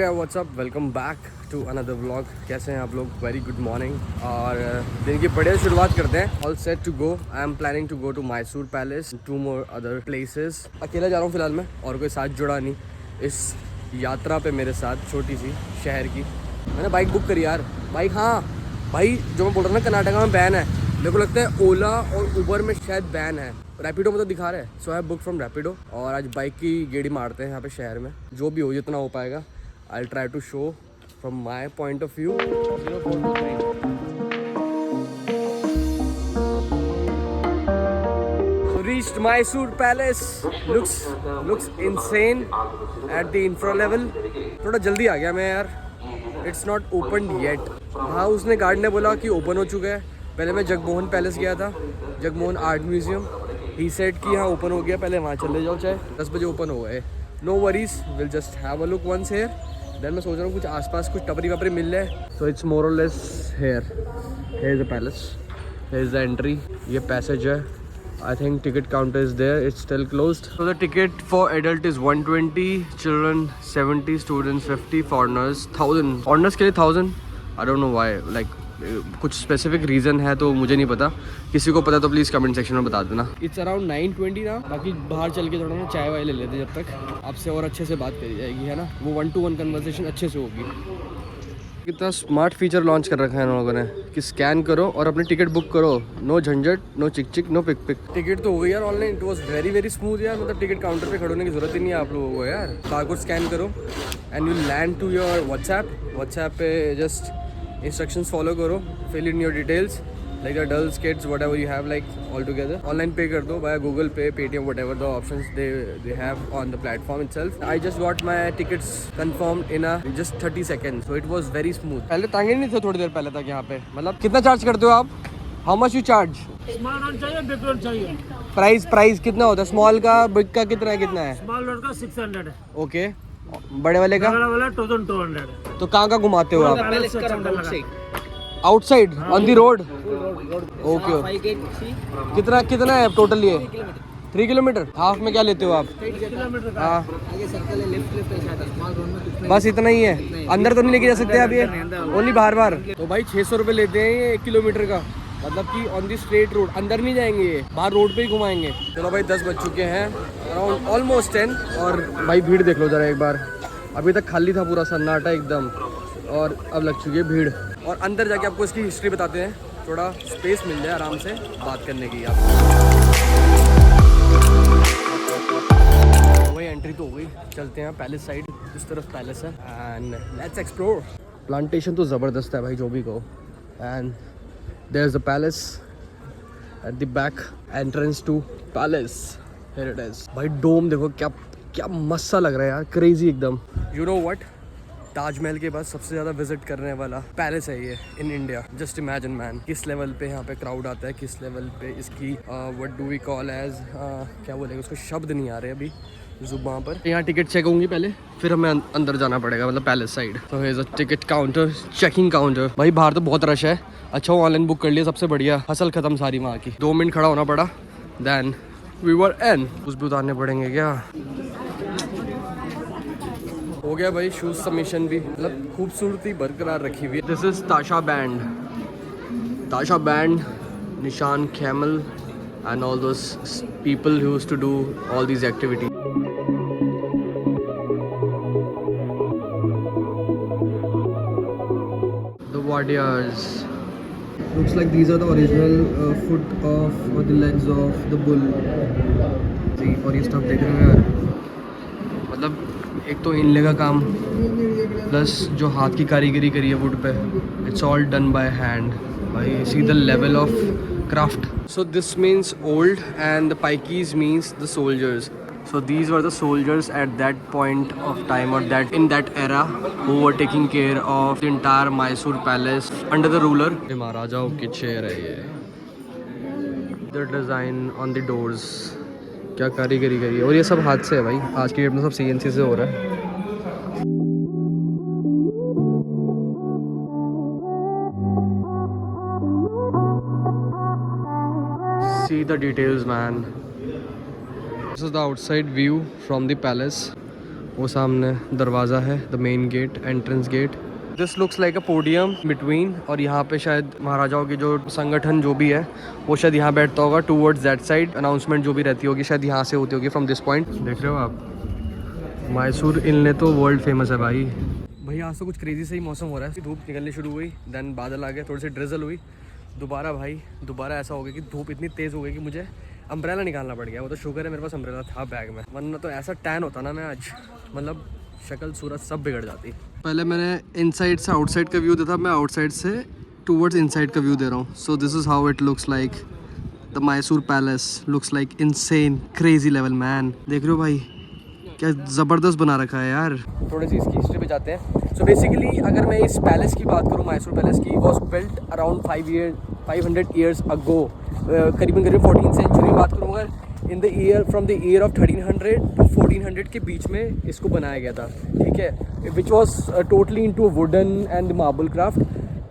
गया what's up, welcome back to another vlog. कैसे हैं आप लोग? Very good morning. और दिन की बढ़िया शुरुआत करते हैं। All set to go. I am planning to go to Mysore palace, 2 more other places. अकेला जा रहा हूँ फिलहाल मैं, और कोई साथ जुड़ा नहीं इस यात्रा पे मेरे साथ, छोटी सी शहर की। मैंने बाइक बुक करी यार। बाइक, हाँ भाई, जो मैं बोल रहा हूँ ना, कर्नाटका में बैन है। मेरे को लगता है ओला और उबर में शायद बैन है, रैपिडो में तो दिखा रहा है। सो आई बुक फ्रॉम रैपिडो, और आज बाइक की गेड़ी मारते हैं यहाँ पे शहर में। जो भी हो, जितना हो पाएगा, I will try to show from my point of view. Reached Mysore Palace. Looks insane at the infra level. थोड़ा जल्दी आ गया मैं यार। It's not opened yet. हाँ, उसने गार्ड ने बोला कि ओपन हो चुका है। पहले मैं जगमोहन पैलेस गया था, Jagmohan art museum. He said कि हाँ ओपन हो गया, पहले वहाँ चले जाओ, चाहे 10 बजे ओपन हो गए। No worries, will just have a look once here. Then मैं सोच रहा हूँ कुछ आसपास कुछ टपरी वपरी मिल जाए। सो it's more or less here. Here is the palace, here is the entry. ये पैसेज है। I think ticket counter is there. It's still closed. So the ticket for adult is 120, children 70, students 50, foreigners 1000. Foreigners के लिए 1000. I don't know why. Like कुछ specific reason है तो मुझे नहीं पता। किसी को पता तो प्लीज़ कमेंट सेक्शन में बता देना। It's around 9:20 ना। बाकी बाहर चल के थोड़ा ना चाय वाय ले लेते जब तक आपसे और अच्छे से बात करी जाएगी, है ना। वो 1-to-1 कन्वर्सेशन अच्छे से होगी। कितना स्मार्ट फीचर लॉन्च कर रखा है इन लोगों ने कि स्कैन करो और अपनी टिकट बुक करो। नो झंझट, नो चिक चिक, नो पिक पिक। टिकट तो हो गई यार online. It was very smooth यार। मतलब टिकट काउंटर पे खड़े होने की जरूरत ही नहीं है आप लोगों को यार। बारकोड स्कैन करो and you land to your WhatsApp पे। जस्ट इंस्ट्रक्शंस फॉलो करो, fill in your details like adults, kids, whatever you have, like all together. Online pay कर दो via Google Pay, Paytm, whatever the options they have on the platform itself. I just got my tickets confirmed in just 30 seconds, so it was very smooth. पहले तांगे नहीं थे थोड़ी देर पहले तक यहाँ पे। मतलब कितना चार्ज करते हो आप? How much you charge? Small road चाहिए, बिग रोड चाहिए। प्राइस कितना होता है? स्मॉल का, बिग का कितना है? स्मॉल रोड का 600 है। ओके, बड़े वाले का? बड़ा वाला 2200 है। तो कहाँ घुमाते हो आप? पैलेस का चक्कर लगा। Outside on the road? Okay. कितना है टोटल ये? 3 किलोमीटर। हाफ में क्या लेते हो आप? हाँ, बस इतना ही है। अंदर तो नहीं लेके जा सकते आप ये? ओनली बाहर। तो भाई 600 रुपये लेते हैं ये 1 किलोमीटर का। मतलब कि ऑन दी स्ट्रेट रोड, अंदर नहीं जाएंगे ये, बाहर रोड पे ही घुमाएंगे। चलो भाई, 10 बज चुके हैं, अराउंड ऑलमोस्ट 10। और भाई भीड़ देख लो जरा एक बार। अभी तक खाली था पूरा सन्नाटा एकदम, और अब लग चुकी है भीड़। और अंदर जाके आपको इसकी हिस्ट्री बताते हैं, थोड़ा स्पेस मिल जाए आराम से बात करने की। आप वही एंट्री तो हो गई, चलते हैं पैलेस साइड। इस तरफ पैलेस है एंड लेट्स एक्सप्लोर। प्लांटेशन तो ज़बरदस्त है भाई, जो भी कहो। And there is the palace at the back, entrance to palace. Here it is. भाई डोम देखो, क्या मस्त सा लग रहा है यार, क्रेजी एकदम। यू नो व्हाट, ताजमहल के बाद सबसे ज़्यादा विजिट करने वाला पैलेस है ये in India. Just imagine man, किस लेवल पे यहाँ पे क्राउड आता है, किस लेवल पे इसकी what do we call edge, क्या बोलेंगे उसको, शब्द नहीं आ रहे अभी जुबान पर। यहाँ टिकट चेक होंगी पहले, फिर हमें अंदर जाना पड़ेगा, मतलब पैलेस साइड। तो here is a ticket counter, checking counter. भाई बाहर तो बहुत रश है। अच्छा वो ऑनलाइन बुक कर लिया, सबसे बढ़िया। हसल खत्म सारी वहाँ की। 2 मिनट खड़ा होना पड़ा, देन वी वर इन। कुछ भी उतारने पड़ेंगे क्या? हो गया भाई शूज सबमिशन भी। मतलब खूबसूरती बरकरार रखी हुई है। This is Tasha band, Nishan camel and all those people who used to do all these activity. The Wadiyars looks like these are the original foot of or the legs of the bull. जी, और ये stuff देख रहे हो यार, मतलब एक तो इनले का काम प्लस जो हाथ की कारीगरी करी है वुड पे, it's all done by hand. भाई see the level of craft. So this means old and the paikis means the soldiers. So these were the soldiers at that point of time, or that in that era, who were taking care of the entire Mysore palace under the ruler. महाराजाओं की chair है ये। The design on the doors, क्या कारीगरी करी है। और ये सब हाथ से है भाई, आज की डेट में सब CNC से हो रहा है। See the details man. This is the outside view from the palace. वो सामने दरवाज़ा है, the main gate, entrance gate. This looks like a podium between, और यहाँ पे शायद महाराजाओं की जो संगठन जो भी है वो शायद यहाँ बैठता होगा टूवर्ड्स दैट साइड। अनाउंसमेंट जो भी रहती होगी शायद यहाँ से होती होगी फ्रॉम दिस पॉइंट। देख रहे हो आप, मैसूर इनले तो वर्ल्ड फेमस है भाई। भैया आज तो कुछ क्रेजी सही मौसम हो रहा है। धूप निकलनी शुरू हुई, देन बादल आ गए, थोड़ी सी ड्रिजल हुई, दोबारा ऐसा हो गया कि धूप इतनी तेज़ हो गई कि मुझे अम्ब्रेला निकालना पड़ गया। वो तो शुक्र है मेरे पास अम्ब्रेला था बैग में, वरना तो ऐसा टैन होता ना मैं आज, मतलब शक्ल सूरत सब बिगड़ जाती। पहले मैंने इनसाइड से आउटसाइड का व्यू देखा, मैं आउटसाइड से टूवर्ड्स इनसाइड का व्यू दे रहा हूँ। So this is how it looks like. The Mysore palace looks like insane crazy level man. देख रहे हो भाई क्या ज़बरदस्त बना रखा है यार। थोड़ी सी इसकी हिस्ट्री पे जाते हैं। सो बेसिकली अगर मैं इस पैलेस की बात करूँ, मैसूर पैलेस की, was built around 500 years ago, करीबन 14th सेंचुरी बात करूँ अगर, in the year from the year of 1300 to 1400 के बीच में इसको बनाया गया था, ठीक है, which was totally into wooden and marble craft.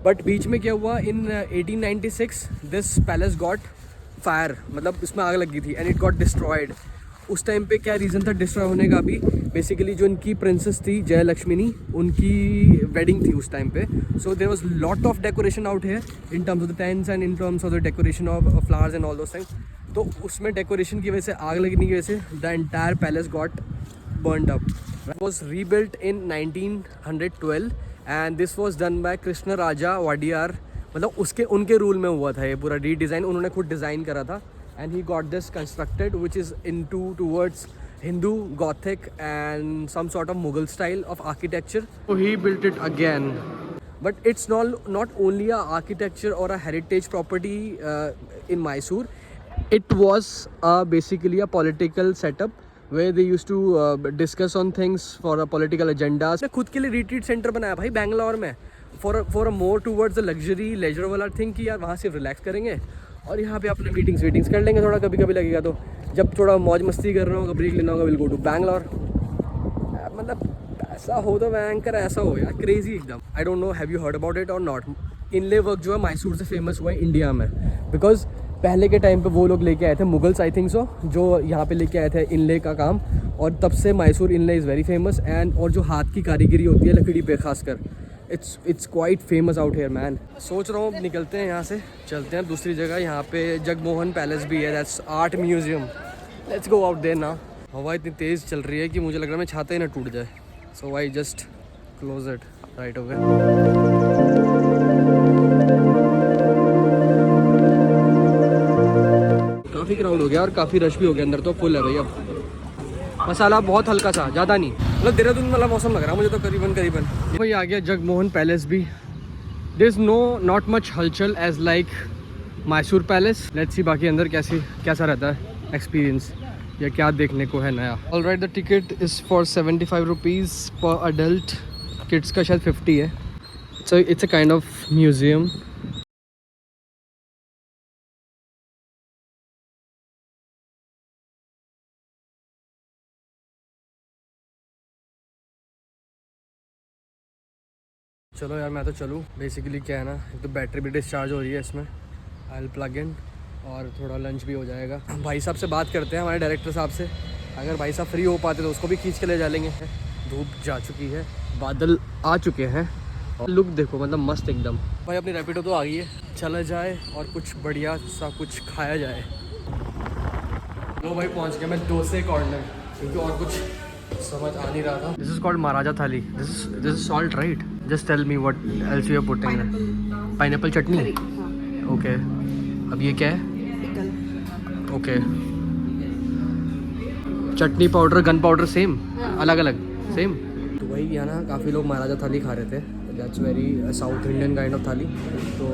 But बीच में क्या हुआ, in 1896 this palace got fire, मतलब इसमें आग लगी थी, एंड इट गॉट डिस्ट्रॉयड। उस टाइम पे क्या रीज़न था डिस्ट्रॉय होने का भी, बेसिकली जो इनकी प्रिंसेस थी जयलक्ष्मी, उनकी वेडिंग थी उस टाइम पे। So there was lot of decoration out here in terms of the tents and in terms of the decoration of flowers and all those things. तो उसमें डेकोरेशन की वजह से, आग लगने की वजह से the entire palace got burned up. It was rebuilt in 1912 and this was done by Krishna Raja Wadiyar, मतलब उनके रूल में हुआ था ये पूरा रीडिज़ाइन, उन्होंने खुद डिज़ाइन करा था। And he got this constructed, which is towards Hindu, Gothic, and some sort of Mughal style of architecture. So he built it again. But it's not only a architecture or a heritage property in Mysore. It was basically a political setup where they used to discuss on things for a political agendas. खुद के लिए retreat center बनाया भाई बैंगलोर में, for a more towards the luxury leisure वाला thing कि यार वहाँ सिर्फ relax करेंगे और यहाँ पे अपने मीटिंग्स कर लेंगे थोड़ा, कभी कभी लगेगा तो, जब थोड़ा मौज मस्ती कर रहा होगा, ब्रेक लेना होगा, विल गो टू बैंगलोर। मतलब ऐसा हो तो बैंकर ऐसा हो यार, क्रेजी एकदम। I don't know have you heard about it और नॉट। इनले वर्क जो है मैसूर से फेमस हुआ है इंडिया में, बिकॉज पहले के टाइम पे वो लोग लेके आए थे मुगल्स, आई थिंक सो, जो यहाँ पे लेके आए थे इनले का काम, और तब से मैसूर इनले इज़ वेरी फेमस। एंड और जो हाथ की कारीगरी होती है लकड़ी पे खासकर, it's quite famous out here man. सोच रहा हूँ निकलते हैं यहाँ से, चलते हैं दूसरी जगह। यहाँ पे जगमोहन पैलेस भी है, that's art museum. Let's go out there now. हवा इतनी तेज़ चल रही है कि मुझे लग रहा है मैं छाता ही ना टूट जाए, so I just close it right okay. काफ़ी क्राउड हो गया और काफ़ी रश भी हो गया, अंदर तो फुल है भैया। मसाला बहुत हल्का सा, ज़्यादा नहीं, मतलब देहरादून वाला मौसम लग रहा है मुझे तो करीबन। वही आ गया जगमोहन पैलेस भी। देयर इज़ नॉट मच हलचल as like Mysore palace. Let's see बाकी अंदर कैसा रहता है एक्सपीरियंस, या क्या देखने को है नया। Alright, the ticket is for 75 rupees पर अडल्ट, किड्स का शायद 50 है। So it's a kind of museum. चलो यार मैं तो चलूँ। बेसिकली क्या है ना, एक तो बैटरी भी डिस्चार्ज हो रही है इसमें, आई विल प्लग इन, और थोड़ा लंच भी हो जाएगा। भाई साहब से बात करते हैं, हमारे डायरेक्टर साहब से, अगर भाई साहब फ्री हो पाते तो उसको भी खींच के ले जा लेंगे। धूप जा चुकी है, बादल आ चुके हैं, और लुक देखो मतलब मस्त एकदम। भाई अपनी रैपिडो तो आ गई है, चला जाए और कुछ बढ़िया सा कुछ खाया जाए। लो भाई पहुँच गया मैं डोसे कॉर्नर, क्योंकि और कुछ समझ आ नहीं रहा था। This is called maharaja thali. This is salt right? Just tell me what else you are putting. Pineapple chutney, okay. अब ये क्या है? Okay, chutney powder, gun powder same, अलग अलग सेम। तो वही यहाँ ना काफ़ी लोग महाराजा थाली खा रहे थे, that's very south Indian kind of थाली। तो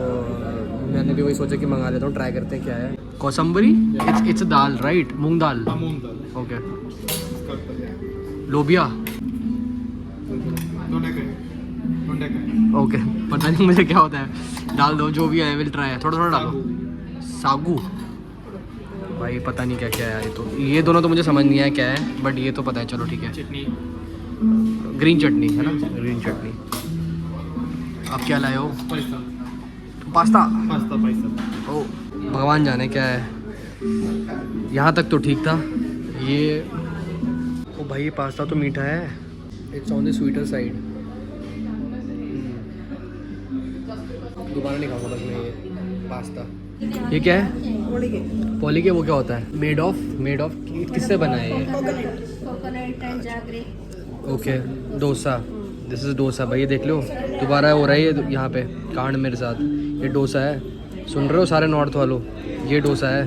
मैंने भी वही सोचा कि मंगा लेता हूँ, ट्राई करते हैं क्या है। Kosambari, it's dal right? Moong dal, okay. Lobia, okay, पता नहीं मुझे क्या होता है, डाल दो जो भी है, विल ट्राई। थोड़ा थोड़ा डालो। सागू, भाई पता नहीं क्या क्या है तो, ये दोनों तो मुझे समझ नहीं आया क्या है, बट ये तो पता है। चलो ठीक है। चटनी, ग्रीन चटनी है ना, ग्रीन चटनी। आप क्या लाए हो? पास्ता। ओ भगवान जाने क्या है। यहाँ तक तो ठीक था। ये ओ भाई ये पास्ता तो मीठा है, it's on the sweeter side. दोबारा नहीं खाऊंगा बस मैं ये पास्ता। ये क्या है? पॉली के वो क्या होता है? मेड ऑफ किससे बना है ये? Coconut and जागरी। Okay, dosa, this is dosa. भाई ये देख लो, दोबारा हो रहा है ये यहाँ पे कांड मेरे साथ। ये डोसा है, सुन रहे हो सारे नॉर्थ वालों, ये डोसा है।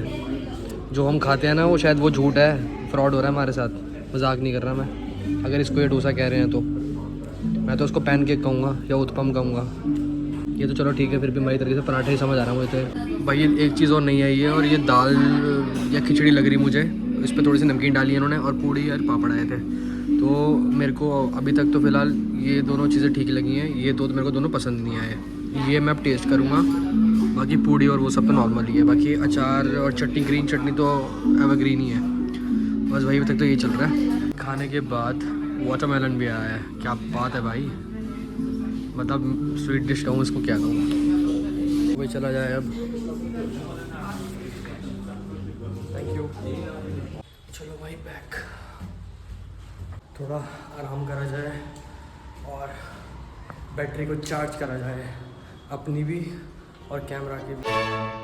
जो हम खाते हैं ना वो शायद वो झूठ है, फ्रॉड हो रहा है हमारे साथ, मजाक नहीं कर रहा मैं। अगर इसको ये डोसा कह रहे हैं तो मैं तो उसको पैन केक कहूँगा या उत्पम कहूँगा। ये तो चलो ठीक है, फिर भी हमारी तरीके से पराठे ही समझ आ रहा है मुझे तो। भाई ये एक चीज़ और नहीं आई है, और ये दाल या खिचड़ी लग रही मुझे। इस पर थोड़ी सी नमकीन डाली है इन्होंने, और पूड़ी और पापड़ आए थे। तो मेरे को अभी तक तो फ़िलहाल ये दोनों चीज़ें ठीक लगी हैं, ये दो तो मेरे को दोनों पसंद नहीं आए। ये मैं अब टेस्ट करूँगा, बाकी पूड़ी और वो सब तो नॉर्मल ही है। बाकी अचार और चटनी, ग्रीन चटनी तो एवरग्रीन ही है। बस भाई अभी तक तो यही चल रहा है। खाने के बाद वाटरमेलन भी आया है, क्या बात है भाई, मतलब स्वीट डिश कहूँ इसको, क्या कहूँ। वही चला जाए अब, थैंक यू। चलो भाई बैक, थोड़ा आराम करा जाए और बैटरी को चार्ज करा जाए, अपनी भी और कैमरा की भी।